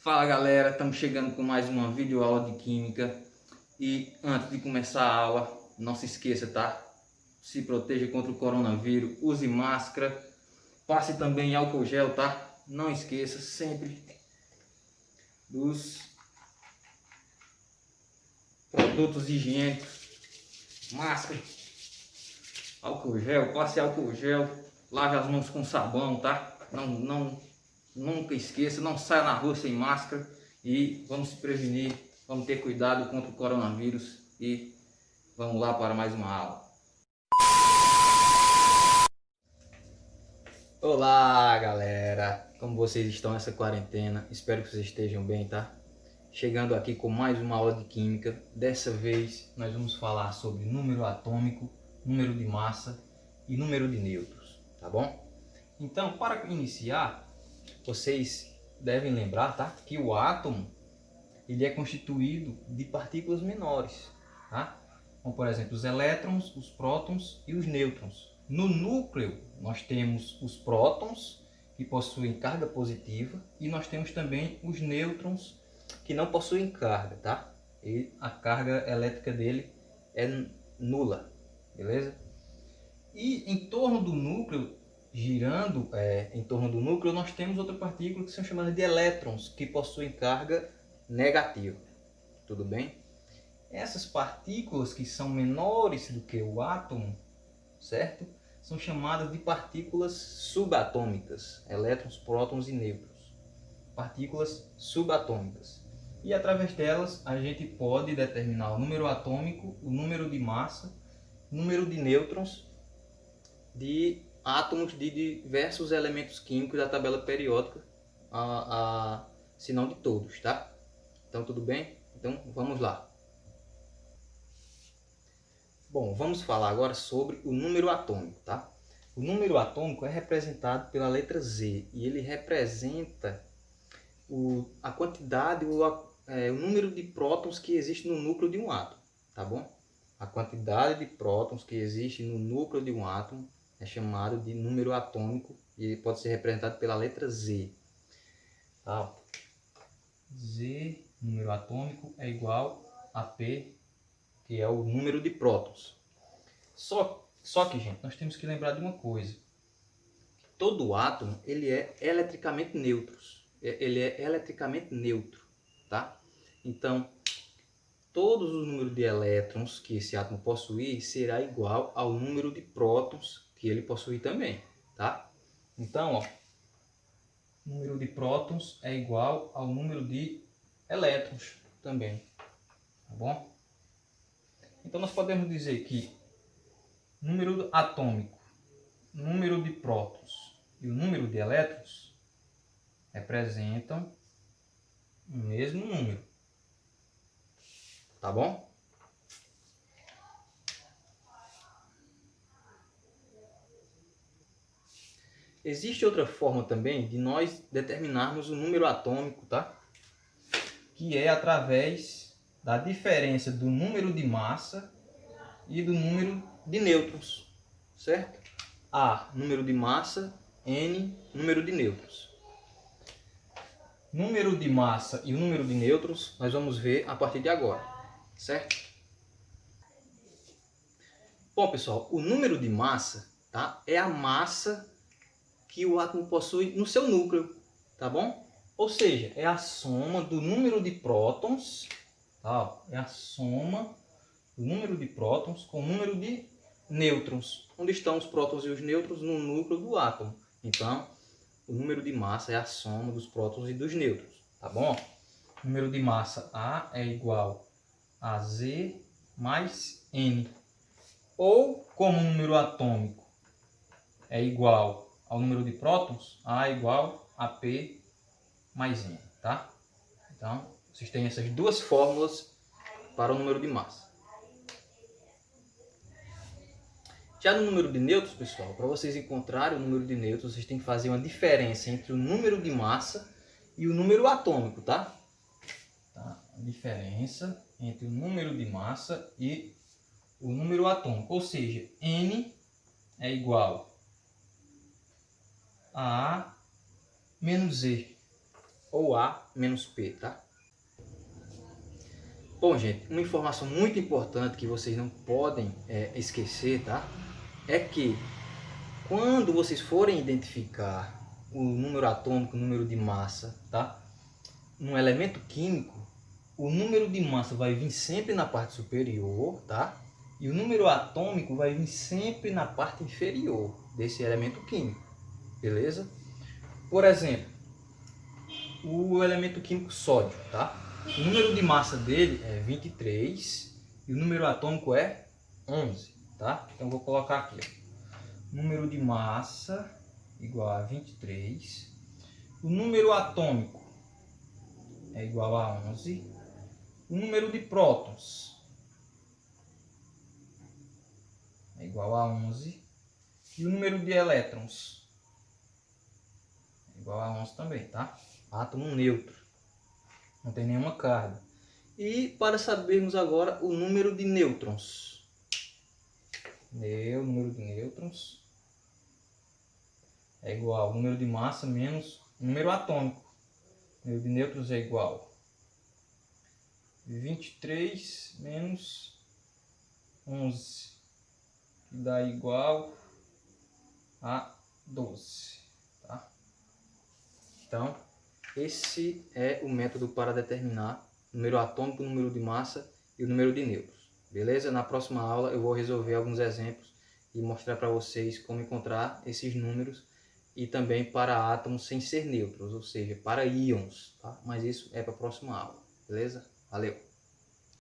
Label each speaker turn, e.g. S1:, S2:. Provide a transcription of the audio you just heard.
S1: Fala galera, estamos chegando com mais uma videoaula de Química. E antes de começar a aula, não se esqueça, tá? Se proteja contra o coronavírus, use máscara, passe também álcool gel, tá? Não esqueça sempre dos produtos higiênicos, máscara, álcool gel, passe álcool gel, lave as mãos com sabão, tá? Nunca esqueça, não saia na rua sem máscara e vamos se prevenir, vamos ter cuidado contra o coronavírus e vamos lá para mais uma aula. Olá galera, como vocês estão nessa quarentena? Espero que vocês estejam bem, tá? Chegando aqui com mais uma aula de Química. Dessa vez nós vamos falar sobre número atômico, número de massa e número de nêutrons, tá bom? Então, para iniciar, vocês devem lembrar, tá, que o átomo ele é constituído de partículas menores, tá? Como, por exemplo, os elétrons, os prótons e os nêutrons. No núcleo, nós temos os prótons, que possuem carga positiva, e nós temos também os nêutrons, que não possuem carga, tá? E a carga elétrica dele é nula, beleza? E em torno do núcleo, girando em torno do núcleo, nós temos outra partícula que são chamadas de elétrons, que possuem carga negativa. Tudo bem? Essas partículas que são menores do que o átomo, certo? São chamadas de partículas subatômicas, elétrons, prótons e nêutrons. Partículas subatômicas. E através delas a gente pode determinar o número atômico, o número de massa, o número de nêutrons de átomos de diversos elementos químicos da tabela periódica, se não de todos, tá? Então tudo bem? Então vamos lá. Bom, vamos falar agora sobre o número atômico, tá? O número atômico é representado pela letra Z e ele representa a quantidade, o número de prótons que existe no núcleo de um átomo, tá bom? A quantidade de prótons que existe no núcleo de um átomo é chamado de número atômico e ele pode ser representado pela letra Z. Tá? Z, número atômico, é igual a P, que é o número de prótons. Só que, gente, nós temos que lembrar de uma coisa. Todo átomo ele é eletricamente neutro. Ele é eletricamente neutro, tá? Então, todos os números de elétrons que esse átomo possuir será igual ao número de prótons que ele possui também, tá? Então, ó, o número de prótons é igual ao número de elétrons também, tá bom? Então, nós podemos dizer que número atômico, número de prótons e o número de elétrons representam o mesmo número, tá bom? Existe outra forma também de nós determinarmos o número atômico, tá? Que é através da diferença do número de massa e do número de nêutrons, certo? A, número de massa, N, número de nêutrons. Número de massa e o número de nêutrons nós vamos ver a partir de agora, certo? Bom, pessoal, o número de massa, tá, é a massa que o átomo possui no seu núcleo, tá bom? Ou seja, é a soma do número de prótons, tá? É a soma do número de prótons com o número de nêutrons. Onde estão os prótons e os nêutrons? No núcleo do átomo. Então, o número de massa é a soma dos prótons e dos nêutrons, tá bom? O número de massa A é igual a Z mais N. Ou, como o número atômico é igual ao número de prótons, A é igual a P mais N, tá? Então, vocês têm essas duas fórmulas para o número de massa. Já no número de nêutrons, pessoal, para vocês encontrarem o número de nêutrons, vocês têm que fazer uma diferença entre o número de massa e o número atômico, tá? A diferença entre o número de massa e o número atômico, ou seja, N é igual a menos Z, ou A menos P, tá? Bom, gente, uma informação muito importante que vocês não podem esquecer, tá? É que quando vocês forem identificar o número atômico, o número de massa, tá? Num elemento químico, o número de massa vai vir sempre na parte superior, tá? E o número atômico vai vir sempre na parte inferior desse elemento químico, beleza? Por exemplo, o elemento químico sódio, tá? O número de massa dele é 23 e o número atômico é 11, tá? Então vou colocar aqui, ó. Número de massa igual a 23. O número atômico é igual a 11. O número de prótons é igual a 11. E o número de elétrons é igual a 11 também, tá? Átomo neutro. Não tem nenhuma carga. E para sabermos agora o número de nêutrons. O número de nêutrons é igual ao número de massa menos o número atômico. O número de nêutrons é igual a 23 menos 11, que dá igual a 12. Tá? Então, esse é o método para determinar o número atômico, o número de massa e o número de nêutrons. Beleza? Na próxima aula eu vou resolver alguns exemplos e mostrar para vocês como encontrar esses números e também para átomos sem ser nêutrons, ou seja, para íons. Tá? Mas isso é para a próxima aula. Beleza? Valeu!